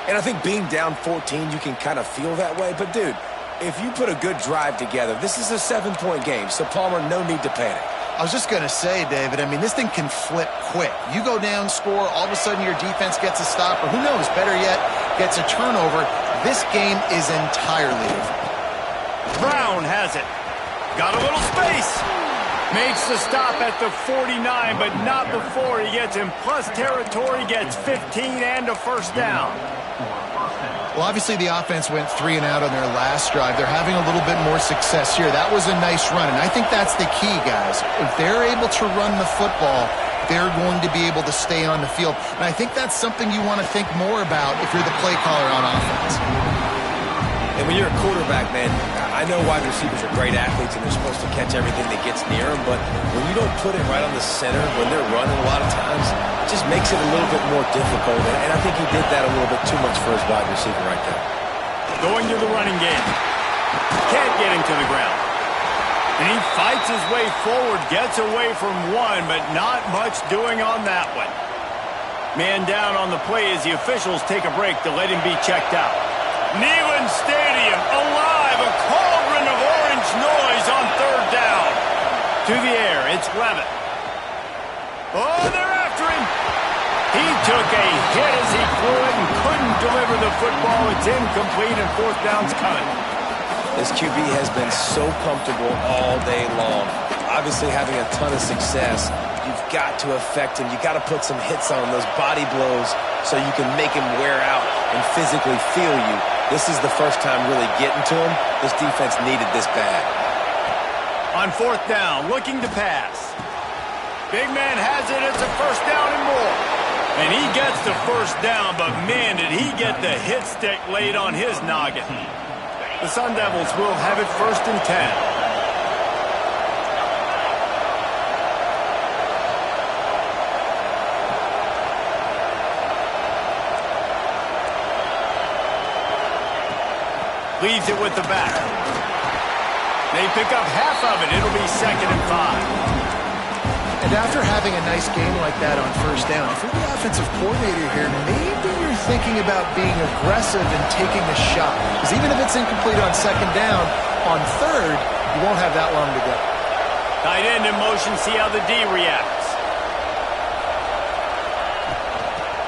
And I think being down 14, you can kind of feel that way. But, dude, if you put a good drive together, this is a 7-point game. So, Palmer, no need to panic. I was just going to say, David, I mean, this thing can flip quick. You go down, score, all of a sudden your defense gets a stop, or who knows, better yet, gets a turnover. This game is entirely different. Brown has it. Got a little space. Makes the stop at the 49, but not before he gets in plus territory, gets 15 and a first down. Well, obviously the offense went 3 and out on their last drive. They're having a little bit more success here. That was a nice run, and I think that's the key, guys. If they're able to run the football, they're going to be able to stay on the field. And I think that's something you want to think more about if you're the play caller on offense. And when you're a quarterback, man, I know wide receivers are great athletes and they're supposed to catch everything that gets near them, but when you don't put it right on the center, when they're running a lot of times, it just makes it a little bit more difficult. And I think he did that a little bit too much for his wide receiver right there. Going to the running game. Can't get him to the ground. And he fights his way forward, gets away from one, but not much doing on that one. Man down on the play as the officials take a break to let him be checked out. Neyland Stadium alive, a cauldron of orange noise on third down. To the air, it's Levitt. Oh, they're after him. He took a hit as he threw it and couldn't deliver the football. It's incomplete and fourth down's coming. This QB has been so comfortable all day long. Obviously having a ton of success. You've got to affect him. You've got to put some hits on those body blows so you can make him wear out and physically feel you. This is the first time really getting to him. This defense needed this bad. On fourth down, looking to pass. Big man has it. It's a first down and more. And he gets the first down, but man, did he get the hit stick laid on his noggin. The Sun Devils will have it first and 10. Leaves it with the back. They pick up half of it. It'll be 2nd and 5. And And after having a nice game like that on first down, if you're the offensive coordinator here, maybe you're thinking about being aggressive and taking a shot. Because even if it's incomplete on second down, on third, you won't have that long to go. Tight end in motion, see how the D reacts.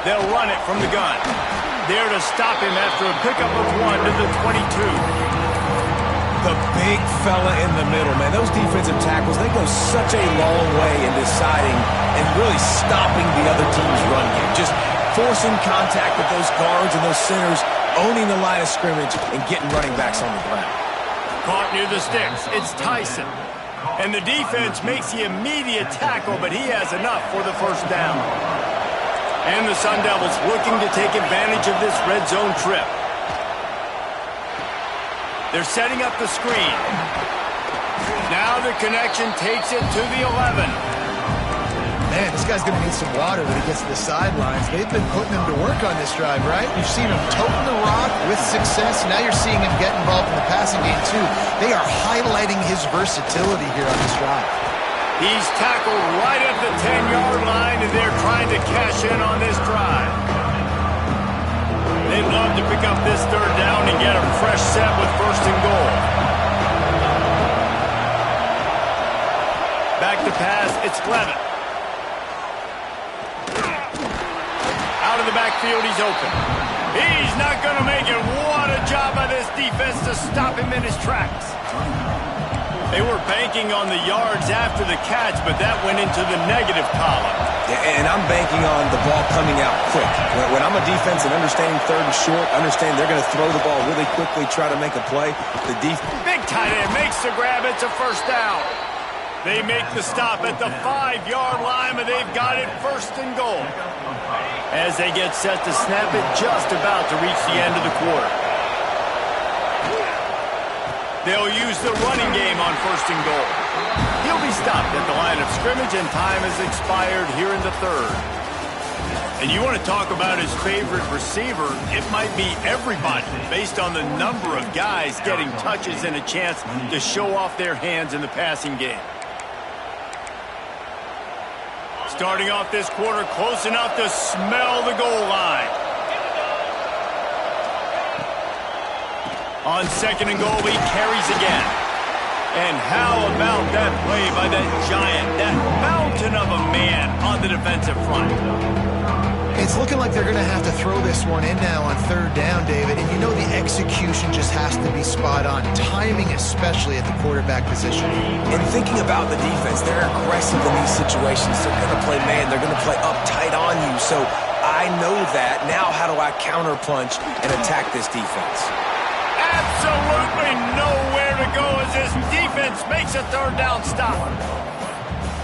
They'll run it from the gun. There to stop him after a pickup of 1 to the 22. The big fella in the middle, man. Those defensive tackles, they go such a long way in deciding and really stopping the other team's run game. Just forcing contact with those guards and those centers, owning the line of scrimmage, and getting running backs on the ground. Caught near the sticks. It's Tyson. And the defense makes the immediate tackle, but he has enough for the first down. And the Sun Devils looking to take advantage of this red zone trip. They're setting up the screen. Now the connection takes it to the 11. Man, this guy's going to need some water when he gets to the sidelines. They've been putting him to work on this drive, right? You've seen him toting the rock with success. Now you're seeing him get involved in the passing game, too. They are highlighting his versatility here on this drive. He's tackled right at the 10-yard line, and they're trying to cash in on this drive. They'd love to pick up this third down and get a fresh set with first and goal. Back to pass, it's Levin. Out of the backfield, he's open. He's not going to make it. What a job by this defense to stop him in his tracks. They were banking on the yards after the catch, but that went into the negative column. Yeah, and I'm banking on the ball coming out quick. When I'm a defense and understanding third and short, understand they're going to throw the ball really quickly, try to make a play. The big tight end makes the grab. It's a first down. They make the stop at the 5-yard line, but they've got it first and goal. As they get set to snap it, just about to reach the end of the quarter. They'll use the running game on first and goal. He'll be stopped at the line of scrimmage, and time has expired here in the third. And you want to talk about his favorite receiver, it might be everybody, based on the number of guys getting touches and a chance to show off their hands in the passing game. Starting off this quarter close enough to smell the goal line. On second and goal, he carries again. And how about that play by that giant, that mountain of a man on the defensive front? It's looking like they're going to have to throw this one in now on third down, David. And you know the execution just has to be spot on. Timing especially at the quarterback position. And thinking about the defense, they're aggressive in these situations. They're going to play man. They're going to play up tight on you. So I know that. Now how do I counterpunch and attack this defense? Absolutely nowhere to go as this defense makes a third down stop.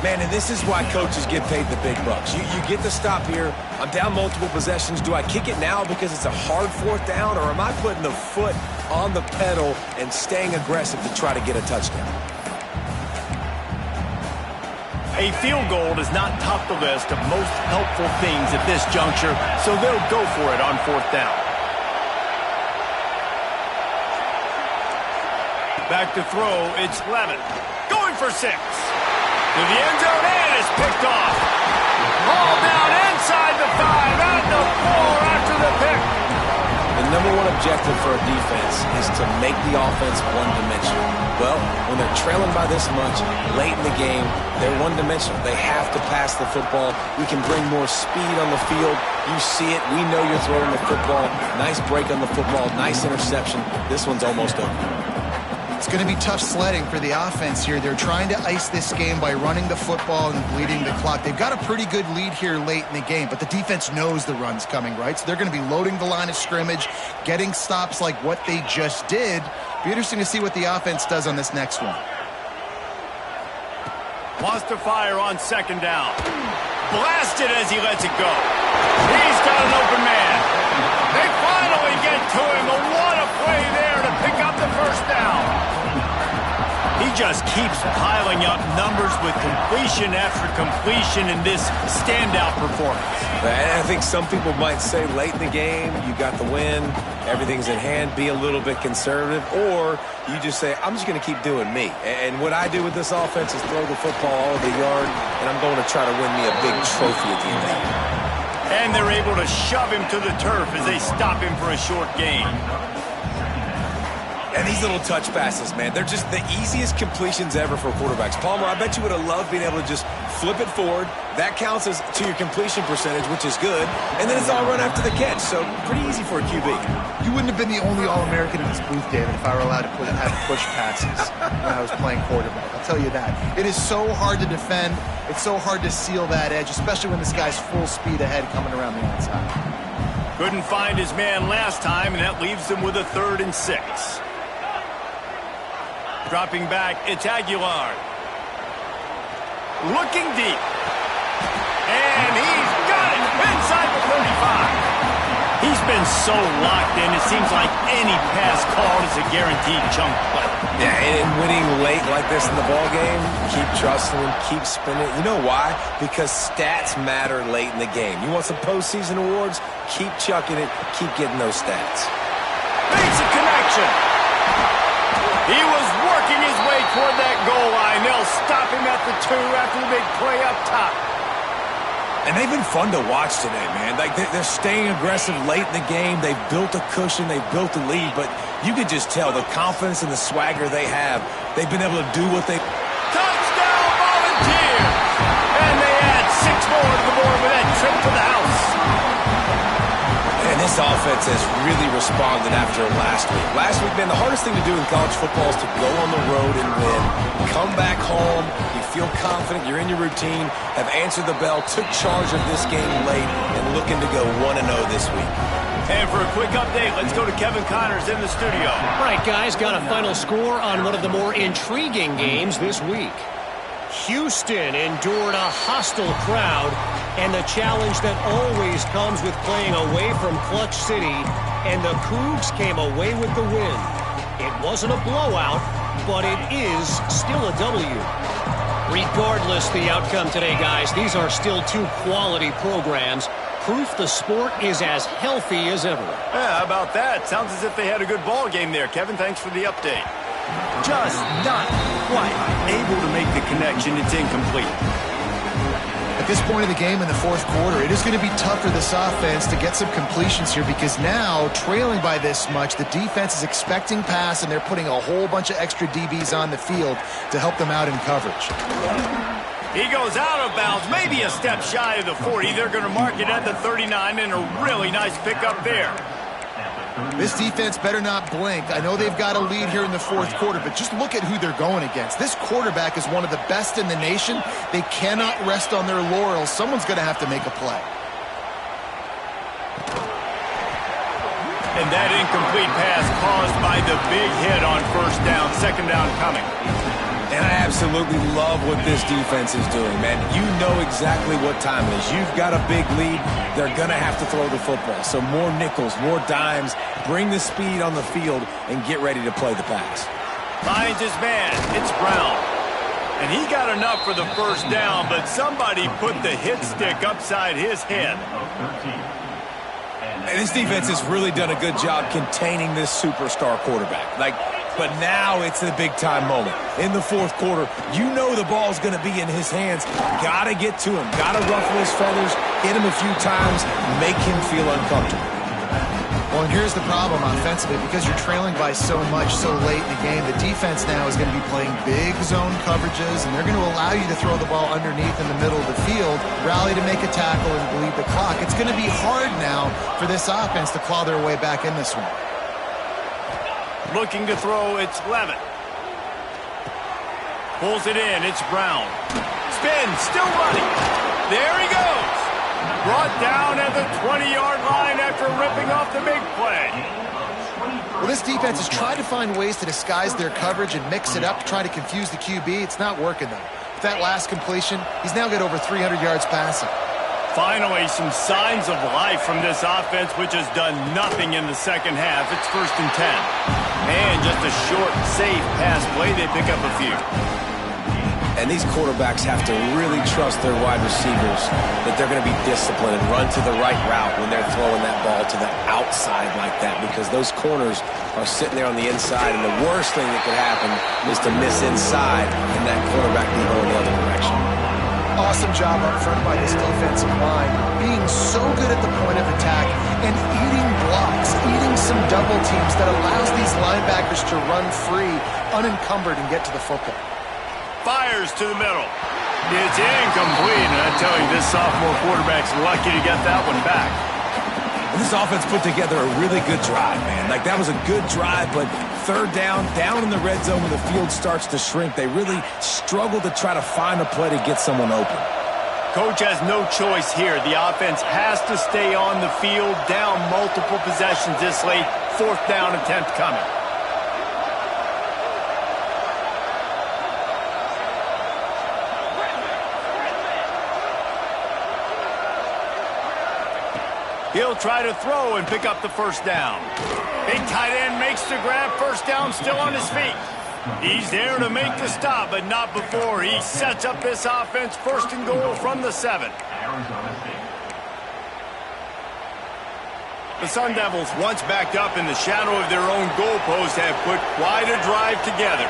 Man, and this is why coaches get paid the big bucks. You get the stop here. I'm down multiple possessions. Do I kick it now because it's a hard fourth down, or am I putting the foot on the pedal and staying aggressive to try to get a touchdown? A field goal does not top the list of most helpful things at this juncture, so they'll go for it on fourth down. Back to throw, it's Levin. Going for 6. To the end zone, and it's picked off. Ball down inside the 5, at the 4 after the pick. The number one objective for a defense is to make the offense one-dimensional. Well, when they're trailing by this much, late in the game, they're one-dimensional. They have to pass the football. We can bring more speed on the field. You see it. We know you're throwing the football. Nice break on the football. Nice interception. This one's almost over. It's going to be tough sledding for the offense here. They're trying to ice this game by running the football and bleeding the clock. They've got a pretty good lead here late in the game, but the defense knows the run's coming, right? So they're going to be loading the line of scrimmage, getting stops like what they just did. Be interesting to see what the offense does on this next one. Wants to fire on second down. Blasted as he lets it go. He's got an open man. They finally get to him. What a play there to pick up the first down. He just keeps piling up numbers with completion after completion in this standout performance. And I think some people might say late in the game, you got the win, everything's in hand, be a little bit conservative, or you just say, I'm just going to keep doing me. And what I do with this offense is throw the football all over the yard, and I'm going to try to win me a big trophy at the end of the year. And they're able to shove him to the turf as they stop him for a short gain. And these little touch passes, man, they're just the easiest completions ever for quarterbacks. Palmer, I bet you would have loved being able to just flip it forward. That counts as to your completion percentage, which is good. And then it's all run after the catch, so pretty easy for a QB. You wouldn't have been the only All-American in this booth, David, if I were allowed to have push passes when I was playing quarterback. I'll tell you that. It is so hard to defend. It's so hard to seal that edge, especially when this guy's full speed ahead coming around the outside. Couldn't find his man last time, and that leaves them with a 3rd and 6. Dropping back, it's Aguilar. Looking deep. And he's got it inside the 35. He's been so locked in, it seems like any pass called is a guaranteed chunk play. Yeah, and winning late like this in the ball game, keep trusting him, keep spinning. You know why? Because stats matter late in the game. You want some postseason awards? Keep chucking it, keep getting those stats. Makes a connection. He was working his way toward that goal line. They'll stop him at the 2 after the big play up top. And they've been fun to watch today, man. Like they're staying aggressive late in the game. They've built a cushion. They've built a lead. But you can just tell the confidence and the swagger they have. They've been able to do what they... Touchdown, Volunteers! And they add 6 more to the board with that trip to the house. And this offense has really responded after last week. Last week, man, the hardest thing to do in college football is to go on the road and win. Come back home, you feel confident, you're in your routine, have answered the bell, took charge of this game late, and looking to go 1-0 this week. And for a quick update, let's go to Kevin Connors in the studio. All right, guys, got a final score on one of the more intriguing games this week. Houston endured a hostile crowd and the challenge that always comes with playing away from Clutch City, and the Cougs came away with the win. It wasn't a blowout, but it is still a W. Regardless the outcome today, guys, these are still 2 quality programs. Proof the sport is as healthy as ever. Yeah, how about that? Sounds as if they had a good ball game there. Kevin, thanks for the update. Just not quite able to make the connection. It's incomplete. At this point of the game in the 4th quarter, it is going to be tough for this offense to get some completions here because now, trailing by this much, the defense is expecting pass and they're putting a whole bunch of extra DBs on the field to help them out in coverage. He goes out of bounds, maybe a step shy of the 40. They're going to mark it at the 39, and a really nice pickup there. This defense better not blink. I know they've got a lead here in the 4th quarter, but just look at who they're going against. This quarterback is one of the best in the nation. They cannot rest on their laurels. Someone's going to have to make a play. And that incomplete pass caused by the big hit on 1st down, 2nd down coming. And I absolutely love what this defense is doing, man. You know exactly what time it is. You've got a big lead. They're going to have to throw the football. So more nickels, more dimes, bring the speed on the field, and get ready to play the pass. Finds his man. It's Brown. And he got enough for the 1st down, but somebody put the hit stick upside his head. And this defense has really done a good job containing this superstar quarterback. But now it's the big-time moment. In the 4th quarter, you know the ball's going to be in his hands. Got to get to him. Got to ruffle his feathers, hit him a few times, make him feel uncomfortable. Well, and here's the problem offensively. Because you're trailing by so much so late in the game, the defense now is going to be playing big zone coverages, and they're going to allow you to throw the ball underneath in the middle of the field, rally to make a tackle, and bleed the clock. It's going to be hard now for this offense to claw their way back in this one. Looking to throw, it's Levitt. Pulls it in, it's Brown. Spin, still running. There he goes. Brought down at the 20-yard line after ripping off the big play. Well, this defense has tried to find ways to disguise their coverage and mix it up to try to confuse the QB. It's not working, though. With that last completion, he's now got over 300 yards passing. Finally, some signs of life from this offense, which has done nothing in the 2nd half. It's 1st and 10. And just a short safe pass play. They pick up a few. And these quarterbacks have to really trust their wide receivers that they're going to be disciplined and run to the right route when they're throwing that ball to the outside like that, because those corners are sitting there on the inside, and the worst thing that could happen is to miss inside and that quarterback be going the other direction. Awesome job up front by this defensive line, being so good at the point of attack and eating blocks, eating some double teams that allows these linebackers to run free, unencumbered, and get to the football. Fires to the middle. It's incomplete, and I tell you, this sophomore quarterback's lucky to get that one back. And this offense put together a really good drive, man. Like, that was a good drive, but third down in the red zone when the field starts to shrink, they really struggle to try to find a play to get someone open. Coach has no choice here. The offense has to stay on the field, down multiple possessions this late. Fourth down attempt coming. He'll try to throw and pick up the first down. Big tight end makes the grab. First down, still on his feet. He's there to make the stop, but not before. He sets up this offense first and goal from the 7. The Sun Devils, once backed up in the shadow of their own goalpost, have put quite a drive together.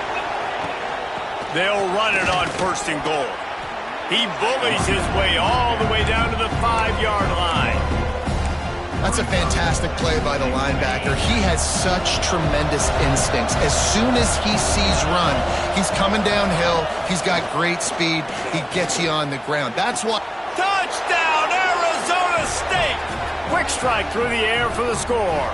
They'll run it on first and goal. He bullies his way all the way down to the 5-yard line. That's a fantastic play by the linebacker. He has such tremendous instincts. As soon as he sees run, he's coming downhill. He's got great speed. He gets you on the ground. That's what... Touchdown, Arizona State! Quick strike through the air for the score.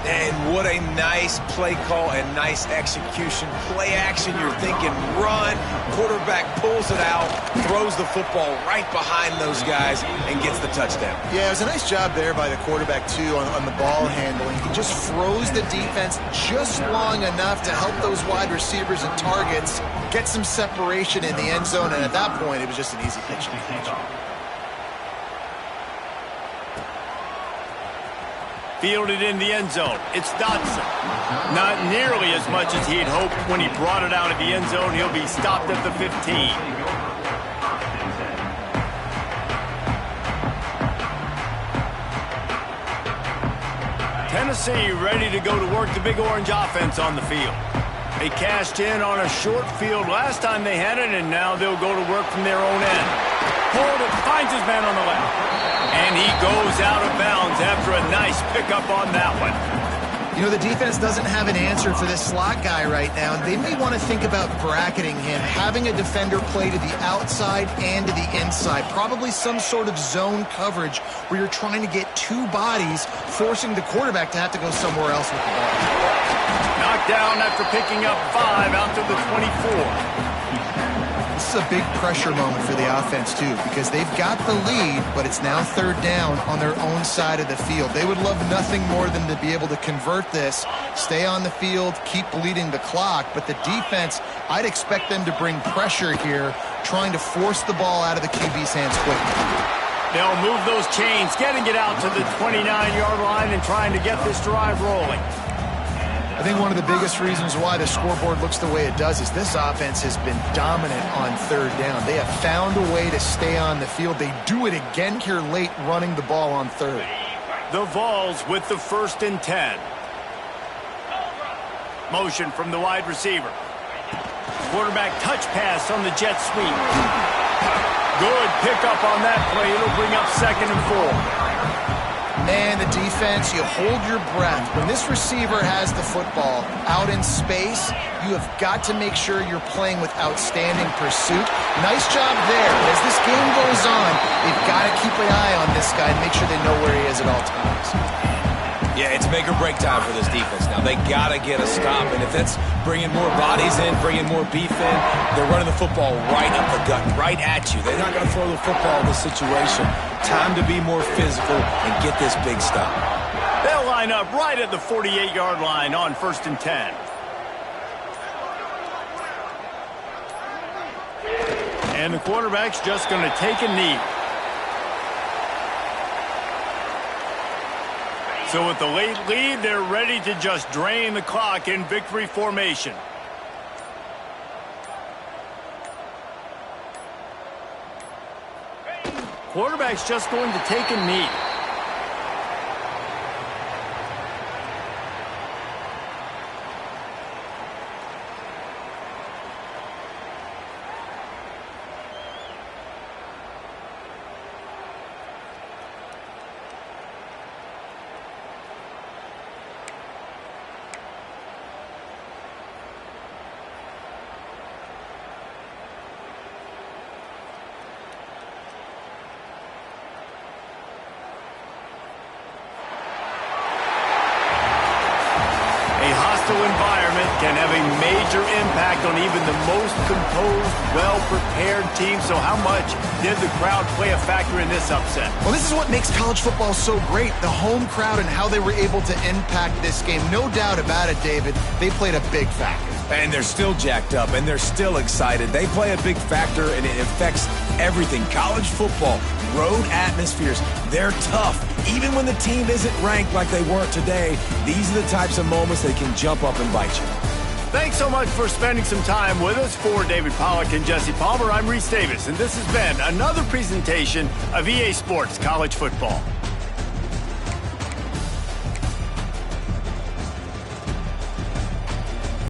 And what a nice play call and nice execution. Play action, you're thinking run. Quarterback pulls it out, throws the football right behind those guys, and gets the touchdown. Yeah, it was a nice job there by the quarterback, too, on the ball handling. He just froze the defense just long enough to help those wide receivers and targets get some separation in the end zone, and at that point, it was just an easy pitch. Fielded in the end zone. It's Dotson. Not nearly as much as he'd hoped when he brought it out of the end zone. He'll be stopped at the 15. Tennessee ready to go to work the Big Orange offense on the field. They cashed in on a short field last time they had it, and now they'll go to work from their own end. Hold it, finds his man on the left. And he goes out of bounds after a nice pickup on that one. You know, the defense doesn't have an answer for this slot guy right now, and they may want to think about bracketing him, having a defender play to the outside and to the inside. Probably some sort of zone coverage where you're trying to get two bodies, forcing the quarterback to have to go somewhere else with the ball. Knocked down after picking up 5 out to the 24. This is a big pressure moment for the offense, too, because they've got the lead, but it's now third down on their own side of the field. They would love nothing more than to be able to convert this, stay on the field, keep bleeding the clock, but the defense, I'd expect them to bring pressure here, trying to force the ball out of the QB's hands quickly. They'll move those chains, getting it out to the 29-yard line and trying to get this drive rolling. I think one of the biggest reasons why the scoreboard looks the way it does is this offense has been dominant on third down. They have found a way to stay on the field. They do it again here late, running the ball on third. The Vols with the 1st and 10. Motion from the wide receiver. Quarterback touch pass on the jet sweep. Good pickup on that play. It'll bring up 2nd and 4. Man, the defense, you hold your breath. When this receiver has the football out in space, you have got to make sure you're playing with outstanding pursuit. Nice job there. As this game goes on, they've got to keep an eye on this guy and make sure they know where he is at all times. Yeah, it's make or break time for this defense now. They got to get a stop, and if that's bringing more bodies in, bringing more beef in, they're running the football right up the gut, right at you. They're not going to throw the football in this situation. Time to be more physical and get this big stop. They'll line up right at the 48-yard line on 1st and 10. And the quarterback's just going to take a knee. So with the late lead, they're ready to just drain the clock in victory formation. Quarterback's just going to take a knee. Environment can have a major impact on even the most composed, well-prepared team. So how much did the crowd play a factor in this upset? Well, this is what makes college football so great, the home crowd and how they were able to impact this game. No doubt about it, David. They played a big factor. And they're still jacked up, and they're still excited. They play a big factor, and it affects everything. College football, road atmospheres, they're tough. Even when the team isn't ranked like they weren't today, these are the types of moments that can jump up and bite you. Thanks so much for spending some time with us. For David Pollack and Jesse Palmer, I'm Reese Davis, and this has been another presentation of EA Sports College Football.